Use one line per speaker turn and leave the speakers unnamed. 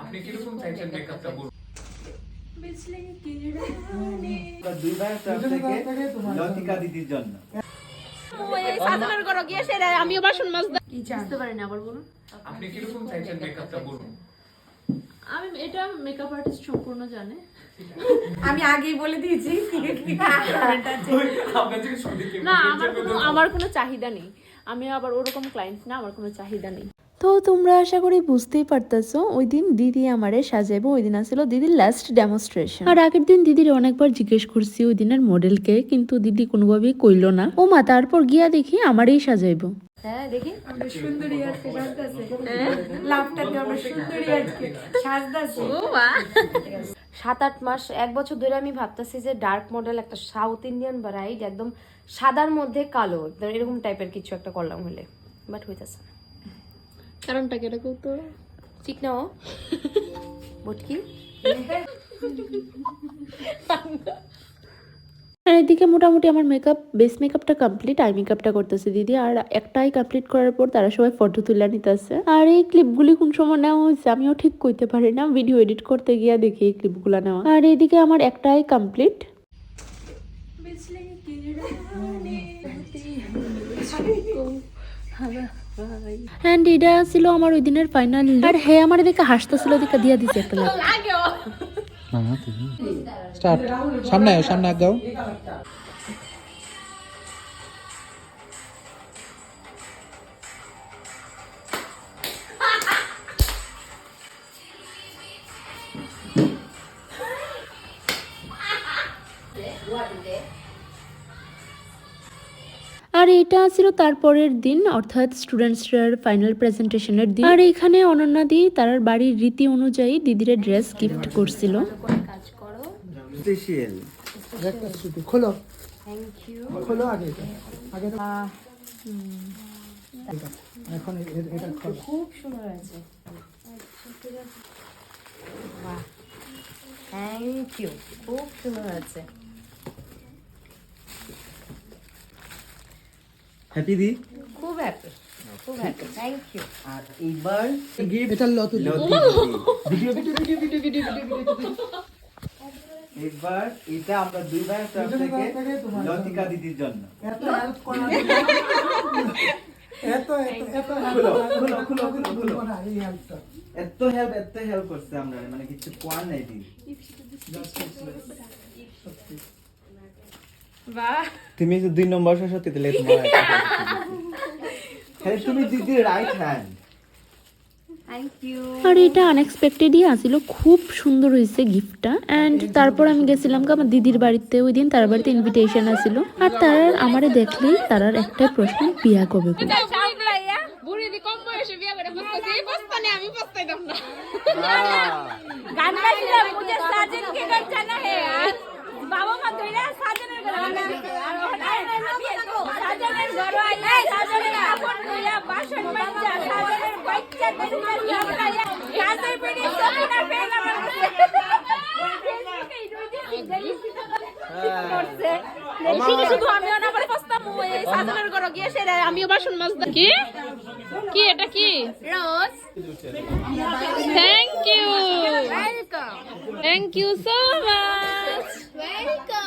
আপনি কি রকম চাইছেন মেকআপটা বলুন?
দুই ভাইয়ের তরফ থেকে লতিকা দিদির জন্য
আমিও বাসন মাজতে বুঝতে পারি না, আবার বলুন।
আপনি কি রকম চাইছেন মেকআপটা বলুন?
আমি এটা মেকআপ আর্টিস্ট সম্পূর্ণ জানে।
আমি আগেই বলে দিয়েছি
আপনার থেকে শুনতে কি
না, আমার কোনো চাহিদা নেই। আমি আবার ওরকম ক্লায়েন্ট না, আমার কোনো চাহিদা নেই।
তো তোমরা আশা করি বুঝতেই পারতেছো ওই দিন দিদি আমারে সাজাইবো। ওই দিন আসলে দিদির লাস্ট ডেমনস্ট্রেশন। আর আগের দিন দিদির অনেকবার জিজ্ঞেস করছি ওই দিনের মডেলকে, কিন্তু দিদি কোনোভাবেই কইলো না। ও মা তারপর গিয়া দেখি আমারই সাজাইবো।
হ্যাঁ দেখি,
আমরা সুন্দরী আজকে সাজতাছে, লাভটা দিয়ে আমরা সুন্দরী আজকে সাজতাছে।
ও মা 7-8 মাস 1 বছর ধরে আমি ভাবতেছি যে ডার্ক মডেল একটা সাউথ ইন্ডিয়ান ব্রাইড, একদম সাদার মধ্যে কালো, একদম এরকম টাইপের কিছু একটা করলাম হলে, বাট হইতাছে না। কারণটা কি, এটা তো ঠিক না বটকি।
আর এদিকে মোটামুটি আমার মেকআপ বেস মেকআপটা কমপ্লিট, আই মেকআপটা করতেছে দিদি। আর একটাই কমপ্লিট করার পর তারা সবাই ফটো তুলে নিতেছে। আর এই ক্লিপগুলি কোন সময় নেওয়া হয়েছে আমিও ঠিক কইতে পারি না, ভিডিও এডিট করতে গিয়া দেখি এই ক্লিপগুলো নেওয়া। আর এইদিকে আমার একটাই কমপ্লিট। এন্ড এটা ছিল আমার ওই দিনের ফাইনাল। আর হে আমার এদিকে হাসতেছিল, দিকে দিয়া দিছে একটা লাভ।
স্টার্ট। সামনে আয়, সামনে আগাও।
আর এটা ছিল তারপরের দিন, অর্থাৎ স্টুডেন্টসদের ফাইনাল প্রেজেন্টেশনের দিন। আর এখানে অনন্যা দি তার বাড়ির রীতি অনুযায়ী দিদির ড্রেস গিফট করছিল।
কাজ করো।
স্পেশাল
খোলো,
থ্যাংক ইউ।
খোলো আগে আগে এখন এটা খোলো।
খুব সুন্দর আছে। বাহ, থ্যাংক ইউ, খুব সুন্দর আছে।
হ্যাপি দি
খুব হ্যাপি, খুব হ্যাপি, থ্যাংক ইউ।
আর এইবার
এটা লতু
ভিডিও এবার এটা আমরা দুই ভাইয়ের তরফ থেকে লতিকা দিদির জন্য
এত হেল্প করা এত
হেল্প করছে আমরা, মানে কিছু কোয়ার নাই দি।
বাহ,
তুমি যে 2 নম্বর সত্যি দিলে তোমার হ্যাঁ, তুমি দিদির রাইট হ্যান্ড।
Thank you.
আর এটা আনএক্সপেক্টেডই আসছিল, খুব সুন্দর হয়েছে গিফটটা। এন্ড তারপর আমি গেছিলাম আমার দিদির বাড়িতে। ওই দিন তার বাড়িতে ইনভিটেশন আসছিল। আর তার আমারে দেখলেই তার একটা প্রশ্ন, বিয়া কবে করবে।
বুড়ি দি কম বয়সে বিয়া করে বসতেছে, এই বস্তানে আমি বস্তাইতাম না। গান গাইছিলাম, মুঝে সাজন কে ঘর জানা হে। বাবা মা কইরা সাজনের ঘর আর সাজনের ঘর আইয়া সাজনের কাপড় কইরা বাসন মাজা সাজনের বাচ্চা কইরা আমরা কাজের পেড়ে সবটা ফেল আমার করছে। দেখি শুধু আমিও না করে বসতাম ওই সাজনের ঘর গিয়ে সেরা আমিও বাসন মাজতাম। কি কি এটা কি রোজ? Thank you, welcome, thank you so much, welcome.